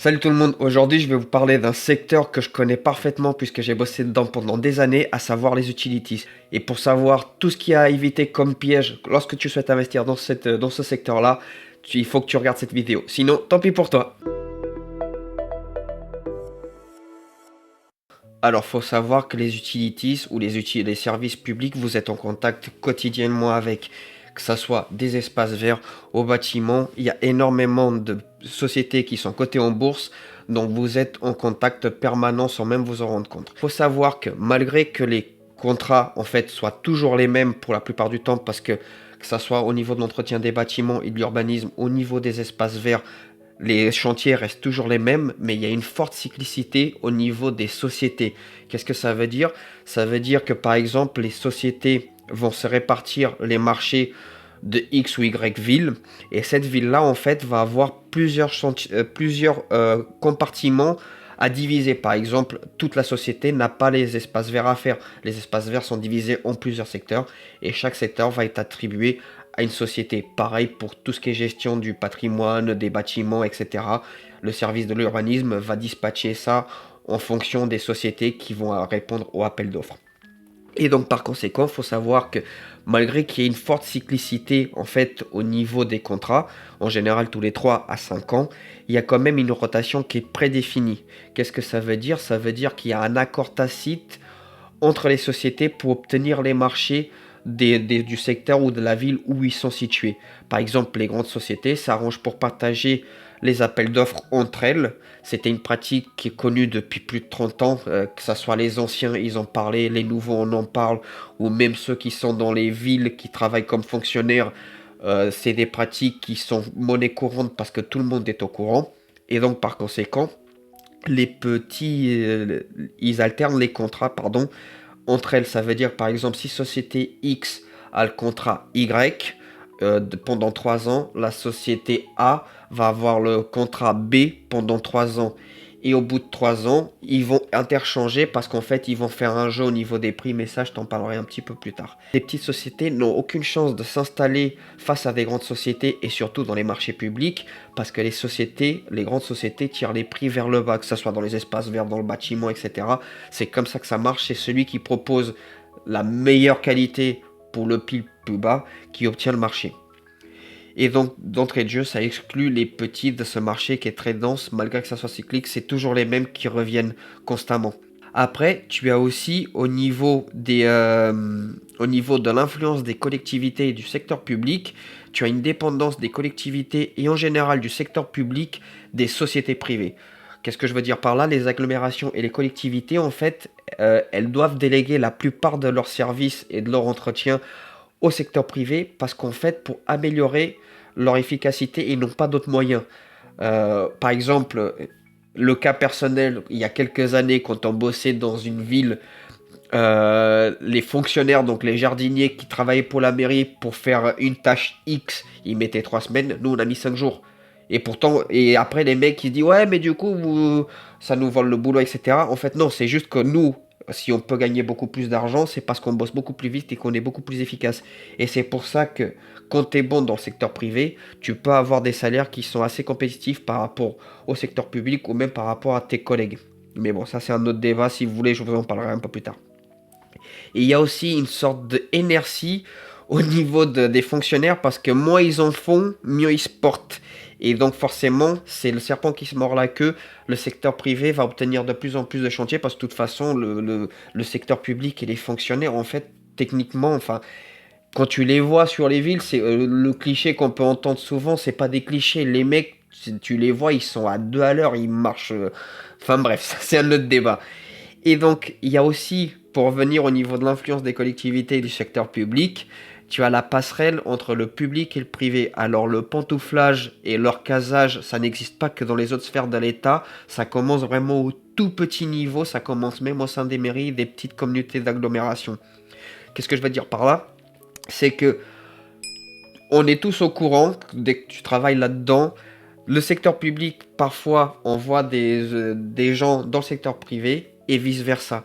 Salut tout le monde, aujourd'hui je vais vous parler d'un secteur que je connais parfaitement puisque j'ai bossé dedans pendant des années, à savoir les utilities. Et pour savoir tout ce qu'il y a à éviter comme piège lorsque tu souhaites investir dans ce secteur-là, il faut que tu regardes cette vidéo. Sinon, tant pis pour toi. Alors, faut savoir que les utilities ou les services publics, vous êtes en contact quotidiennement avec, que ce soit des espaces verts au bâtiment. Il y a énormément de sociétés qui sont cotées en bourse, donc vous êtes en contact permanent sans même vous en rendre compte. Faut savoir que malgré que les contrats en fait soient toujours les mêmes pour la plupart du temps, parce que ça soit au niveau de l'entretien des bâtiments et de l'urbanisme, au niveau des espaces verts, les chantiers restent toujours les mêmes, mais il y a une forte cyclicité au niveau des sociétés. Qu'est-ce que ça veut dire? Ça veut dire que par exemple, les sociétés vont se répartir les marchés de X ou Y ville, et cette ville-là, en fait, va avoir plusieurs compartiments à diviser. Par exemple, toute la société n'a pas les espaces verts à faire. Les espaces verts sont divisés en plusieurs secteurs, et chaque secteur va être attribué à une société. Pareil pour tout ce qui est gestion du patrimoine, des bâtiments, etc. Le service de l'urbanisme va dispatcher ça en fonction des sociétés qui vont répondre au appel d'offres. Et donc par conséquent, il faut savoir que malgré qu'il y ait une forte cyclicité en fait au niveau des contrats, en général tous les 3 à 5 ans, il y a quand même une rotation qui est prédéfinie. Qu'est-ce que ça veut dire? Ça veut dire qu'il y a un accord tacite entre les sociétés pour obtenir les marchés du secteur ou de la ville où ils sont situés. Par exemple, les grandes sociétés s'arrangent pour partager les appels d'offres entre elles. C'était une pratique qui est connue depuis plus de 30 ans, que ce soit les anciens, ils en parlaient, les nouveaux, on en parle, ou même ceux qui sont dans les villes, qui travaillent comme fonctionnaires, c'est des pratiques qui sont monnaie courante parce que tout le monde est au courant. Et donc, par conséquent, les petits, ils alternent les contrats, pardon, entre elles. Ça veut dire, par exemple, si société X a le contrat Y, pendant 3 ans, la société A va avoir le contrat B pendant 3 ans. Et au bout de 3 ans, ils vont interchanger parce qu'en fait, ils vont faire un jeu au niveau des prix. Mais ça, je t'en parlerai un petit peu plus tard. Les petites sociétés n'ont aucune chance de s'installer face à des grandes sociétés et surtout dans les marchés publics parce que les grandes sociétés tirent les prix vers le bas, que ce soit dans les espaces verts, dans le bâtiment, etc. C'est comme ça que ça marche. C'est celui qui propose la meilleure qualité pour le prix plus bas qui obtient le marché. Et donc, d'entrée de jeu, ça exclut les petits de ce marché qui est très dense, malgré que ça soit cyclique, c'est toujours les mêmes qui reviennent constamment. Après, tu as aussi au niveau de l'influence des collectivités et du secteur public, tu as une dépendance des collectivités et en général du secteur public des sociétés privées. Qu'est-ce que je veux dire par là? Les agglomérations et les collectivités, en fait, elles doivent déléguer la plupart de leurs services et de leur entretien au secteur privé parce qu'en fait, pour améliorer leur efficacité, ils n'ont pas d'autres moyens. Par exemple, le cas personnel, il y a quelques années, quand on bossait dans une ville, les fonctionnaires, donc les jardiniers qui travaillaient pour la mairie pour faire une tâche X, ils mettaient 3 semaines, nous on a mis 5 jours. Et pourtant, et après les mecs ils disent ouais mais du coup ça nous vole le boulot, etc. En fait non, c'est juste que nous, si on peut gagner beaucoup plus d'argent, c'est parce qu'on bosse beaucoup plus vite et qu'on est beaucoup plus efficace. Et c'est pour ça que quand tu es bon dans le secteur privé, tu peux avoir des salaires qui sont assez compétitifs par rapport au secteur public ou même par rapport à tes collègues. Mais bon, ça c'est un autre débat, si vous voulez, je vous en parlerai un peu plus tard. Et il y a aussi une sorte d'inertie au niveau des fonctionnaires parce que moins ils en font, mieux ils se portent. Et donc forcément, c'est le serpent qui se mord la queue. Le secteur privé va obtenir de plus en plus de chantiers parce que de toute façon, le secteur public et les fonctionnaires, en fait, techniquement, enfin, quand tu les vois sur les villes, c'est le cliché qu'on peut entendre souvent, c'est pas des clichés. Les mecs, si tu les vois, ils sont à 2 à l'heure, ils marchent. Enfin bref, ça c'est un autre débat. Et donc, il y a aussi, pour revenir au niveau de l'influence des collectivités et du secteur public, tu as la passerelle entre le public et le privé. Alors, le pantouflage et leur casage, ça n'existe pas que dans les autres sphères de l'État. Ça commence vraiment au tout petit niveau. Ça commence même au sein des mairies, des petites communautés d'agglomération. Qu'est-ce que je veux dire par là? C'est que on est tous au courant, dès que tu travailles là-dedans, le secteur public, parfois, envoie des gens dans le secteur privé et vice-versa.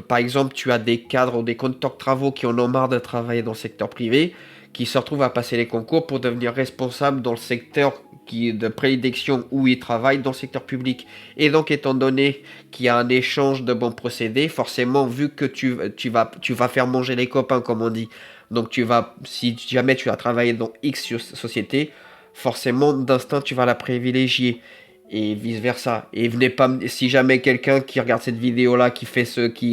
Par exemple, tu as des cadres ou des conducteurs de travaux qui en ont marre de travailler dans le secteur privé, qui se retrouvent à passer les concours pour devenir responsable dans le secteur de prédilection où ils travaillent, dans le secteur public. Et donc, étant donné qu'il y a un échange de bons procédés, forcément, vu que tu vas faire manger les copains, comme on dit, donc si jamais tu as travaillé dans X société, forcément, d'instinct, tu vas la privilégier. Et vice versa. Et venez pas si jamais quelqu'un qui regarde cette vidéo là qui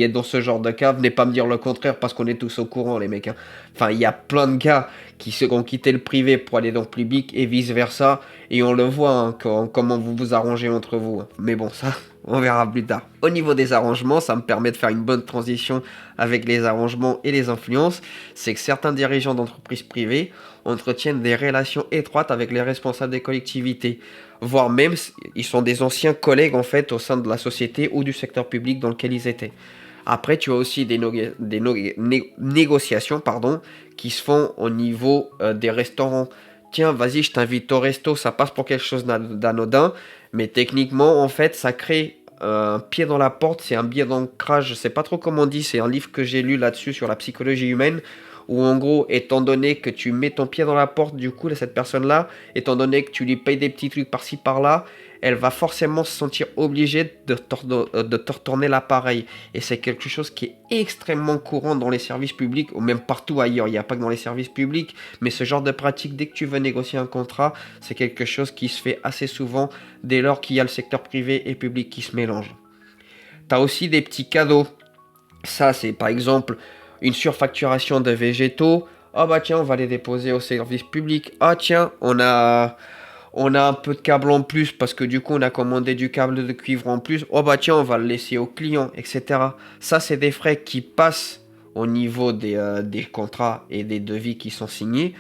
est dans ce genre de cas, venez pas me dire le contraire parce qu'on est tous au courant les mecs, hein. Enfin, il y a plein de gars qui ont quitté le privé pour aller dans le public et vice versa, et on le voit, hein, comment vous vous arrangez entre vous, hein. Mais bon, ça on verra plus tard. Au niveau des arrangements, ça me permet de faire une bonne transition avec les arrangements et les influences. C'est que certains dirigeants d'entreprises privées entretiennent des relations étroites avec les responsables des collectivités, voire même ils sont des anciens collègues en fait au sein de la société ou du secteur public dans lequel ils étaient. Après, tu as aussi des négociations qui se font au niveau des restaurants. Tiens, vas-y, je t'invite au resto, ça passe pour quelque chose d'anodin, mais techniquement, en fait, ça crée un pied dans la porte, c'est un biais d'ancrage, je sais pas trop comment on dit, c'est un livre que j'ai lu là-dessus sur la psychologie humaine, où en gros, étant donné que tu mets ton pied dans la porte du coup de cette personne-là, étant donné que tu lui payes des petits trucs par-ci par-là, elle va forcément se sentir obligée de te retourner l'appareil. Et c'est quelque chose qui est extrêmement courant dans les services publics, ou même partout ailleurs, il n'y a pas que dans les services publics, mais ce genre de pratique, dès que tu veux négocier un contrat, c'est quelque chose qui se fait assez souvent dès lors qu'il y a le secteur privé et public qui se mélangent. Tu as aussi des petits cadeaux. Ça, c'est par exemple une surfacturation de végétaux. Ah bah tiens, on va les déposer au service public. Ah tiens, on a un peu de câble en plus parce que du coup on a commandé du câble de cuivre en plus. Oh bah tiens, on va le laisser au client, etc. Ça, c'est des frais qui passent au niveau des contrats et des devis qui sont signés.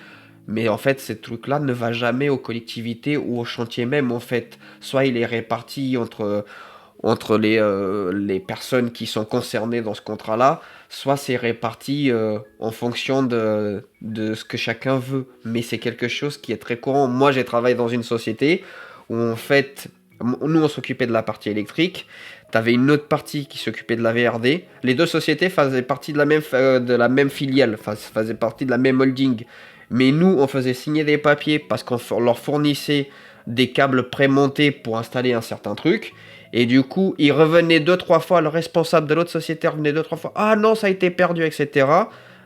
Mais en fait, ces trucs-là ne va jamais aux collectivités ou au chantier même. En fait, soit il est réparti entre les personnes qui sont concernées dans ce contrat-là, soit c'est réparti en fonction de ce que chacun veut. Mais c'est quelque chose qui est très courant. Moi, j'ai travaillé dans une société où en fait, nous, on s'occupait de la partie électrique. Tu avais une autre partie qui s'occupait de la VRD. Les deux sociétés faisaient partie de la même filiale, faisaient partie de la même holding. Mais nous, on faisait signer des papiers parce qu'on leur fournissait des câbles prémontés pour installer un certain truc. Et du coup, ils revenaient 2-3 fois, le responsable de l'autre société revenait 2-3 fois. Ah non, ça a été perdu, etc.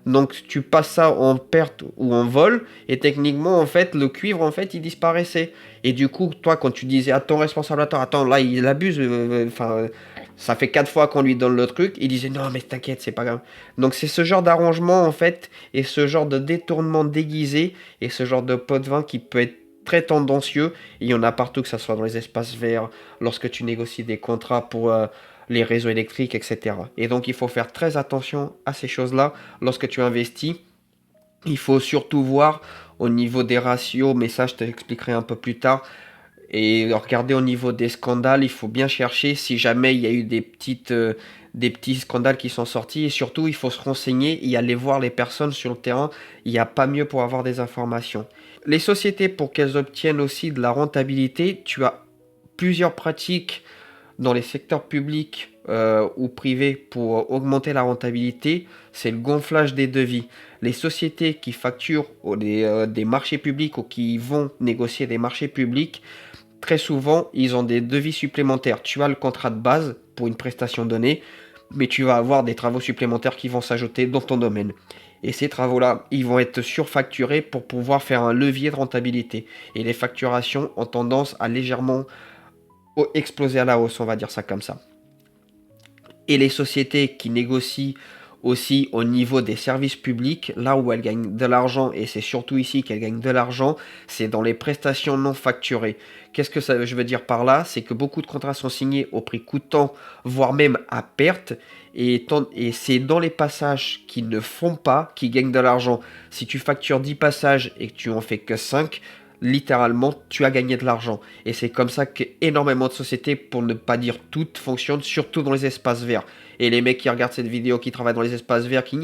Donc tu passes ça en perte ou en vol. Et techniquement, en fait, le cuivre, en fait, il disparaissait. Et du coup, toi, quand tu disais à ton responsable, attends, là, il abuse. Enfin, ça fait 4 fois qu'on lui donne le truc. Il disait, non, mais t'inquiète, c'est pas grave. Donc c'est ce genre d'arrangement, en fait, et ce genre de détournement déguisé, et ce genre de pot de vin qui peut être très tendancieux. Il y en a partout, que ce soit dans les espaces verts, lorsque tu négocies des contrats pour les réseaux électriques, etc. Et donc il faut faire très attention à ces choses-là lorsque tu investis. Il faut surtout voir au niveau des ratios, mais ça je te l'expliquerai un peu plus tard. Et regarder au niveau des scandales, il faut bien chercher si jamais il y a eu des petits scandales qui sont sortis. Et surtout, il faut se renseigner et aller voir les personnes sur le terrain. Il n'y a pas mieux pour avoir des informations. Les sociétés, pour qu'elles obtiennent aussi de la rentabilité, tu as plusieurs pratiques dans les secteurs publics ou privés pour augmenter la rentabilité. C'est le gonflage des devis. Les sociétés qui facturent des marchés publics ou qui vont négocier des marchés publics, très souvent, ils ont des devis supplémentaires. Tu as le contrat de base pour une prestation donnée, mais tu vas avoir des travaux supplémentaires qui vont s'ajouter dans ton domaine. Et ces travaux-là, ils vont être surfacturés pour pouvoir faire un levier de rentabilité. Et les facturations ont tendance à légèrement exploser à la hausse, on va dire ça comme ça. Et les sociétés qui négocient aussi au niveau des services publics, là où elles gagnent de l'argent, et c'est surtout ici qu'elles gagnent de l'argent, c'est dans les prestations non facturées. Qu'est-ce que je veux dire par là? C'est que beaucoup de contrats sont signés au prix coûtant, voire même à perte, et c'est dans les passages qui ne font pas qui gagnent de l'argent. Si tu factures 10 passages et que tu en fais que 5, littéralement, tu as gagné de l'argent. Et c'est comme ça qu'énormément de sociétés, pour ne pas dire toutes, fonctionnent, surtout dans les espaces verts. Et les mecs qui regardent cette vidéo, qui travaillent dans les espaces verts, qui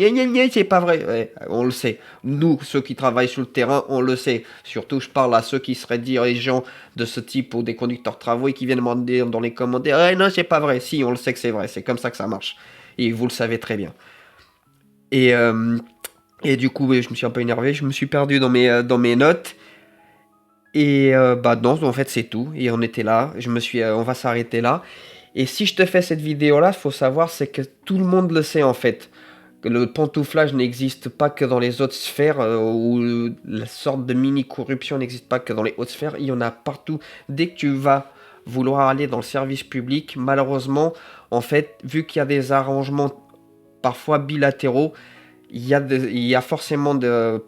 c'est pas vrai. Ouais, on le sait. Nous, ceux qui travaillent sur le terrain, on le sait. Surtout, je parle à ceux qui seraient dirigeants de ce type ou des conducteurs de travaux et qui viennent me dire dans les commentaires, non, c'est pas vrai. Si, on le sait que c'est vrai. C'est comme ça que ça marche. Et vous le savez très bien. Et Et du coup, je me suis un peu énervé, je me suis perdu dans mes notes. Et bah non, en fait, c'est tout. Et on était là, on va s'arrêter là. Et si je te fais cette vidéo-là, il faut savoir, c'est que tout le monde le sait en fait. Que le pantouflage n'existe pas que dans les hautes sphères, ou la sorte de mini-corruption n'existe pas que dans les hautes sphères, il y en a partout. Dès que tu vas vouloir aller dans le service public, malheureusement, en fait, vu qu'il y a des arrangements parfois bilatéraux, il y a forcément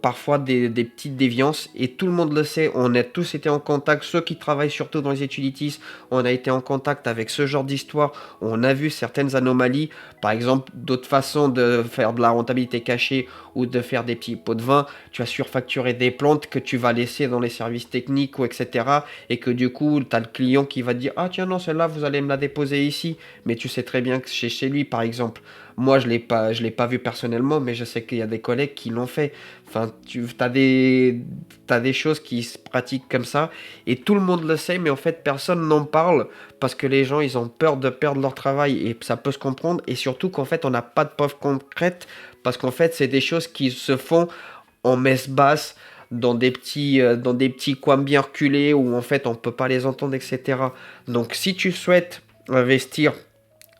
parfois des petites déviances et tout le monde le sait. On a tous été en contact, ceux qui travaillent surtout dans les utilities, on a été en contact avec ce genre d'histoire. On a vu certaines anomalies, par exemple d'autres façons de faire de la rentabilité cachée ou de faire des petits pots de vin. Tu as surfacturé des plantes que tu vas laisser dans les services techniques ou etc. Et que du coup, tu as le client qui va te dire ah tiens non celle-là vous allez me la déposer ici. Mais tu sais très bien que chez lui par exemple. Moi, je l'ai pas vu personnellement, mais je sais qu'il y a des collègues qui l'ont fait. Enfin, t'as des choses qui se pratiquent comme ça, et tout le monde le sait, mais en fait, personne n'en parle parce que les gens, ils ont peur de perdre leur travail, et ça peut se comprendre, et surtout qu'en fait, on n'a pas de preuves concrètes parce qu'en fait, c'est des choses qui se font en messe basse. Dans des petits coins bien reculés où en fait on peut pas les entendre, etc. Donc si tu souhaites investir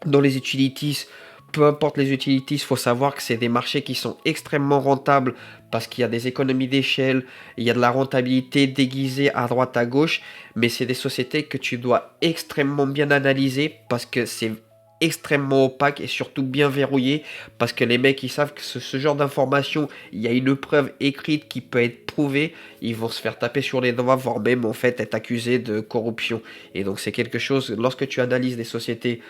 dans les utilities, peu importe les utilities, il faut savoir que c'est des marchés qui sont extrêmement rentables parce qu'il y a des économies d'échelle, il y a de la rentabilité déguisée à droite à gauche, mais c'est des sociétés que tu dois extrêmement bien analyser parce que c'est extrêmement opaque et surtout bien verrouillé parce que les mecs ils savent que ce genre d'information, il y a une preuve écrite qui peut être prouvée, ils vont se faire taper sur les doigts, voire même en fait être accusés de corruption. Et donc c'est quelque chose, lorsque tu analyses des sociétés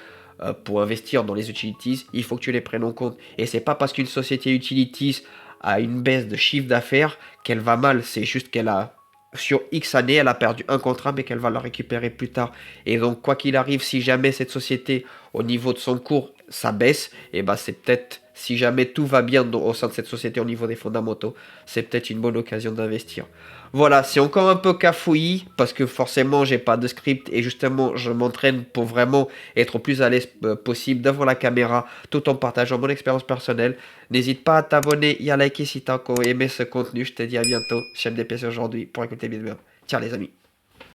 pour investir dans les utilities, il faut que tu les prennes en compte. Et c'est pas parce qu'une société utilities a une baisse de chiffre d'affaires qu'elle va mal, c'est juste qu'elle a sur X années, elle a perdu un contrat, mais qu'elle va le récupérer plus tard. Et donc, quoi qu'il arrive, si jamais cette société, au niveau de son cours, ça baisse, et ben c'est peut-être, si jamais tout va bien au sein de cette société au niveau des fondamentaux, c'est peut-être une bonne occasion d'investir. Voilà, c'est encore un peu cafouillis, parce que forcément, j'ai pas de script, et justement, je m'entraîne pour vraiment être au plus à l'aise possible devant la caméra, tout en partageant mon expérience personnelle. N'hésite pas à t'abonner et à liker si t'as encore aimé ce contenu. Je te dis à bientôt. Chaîne DPC aujourd'hui pour écouter bien. Ciao les amis.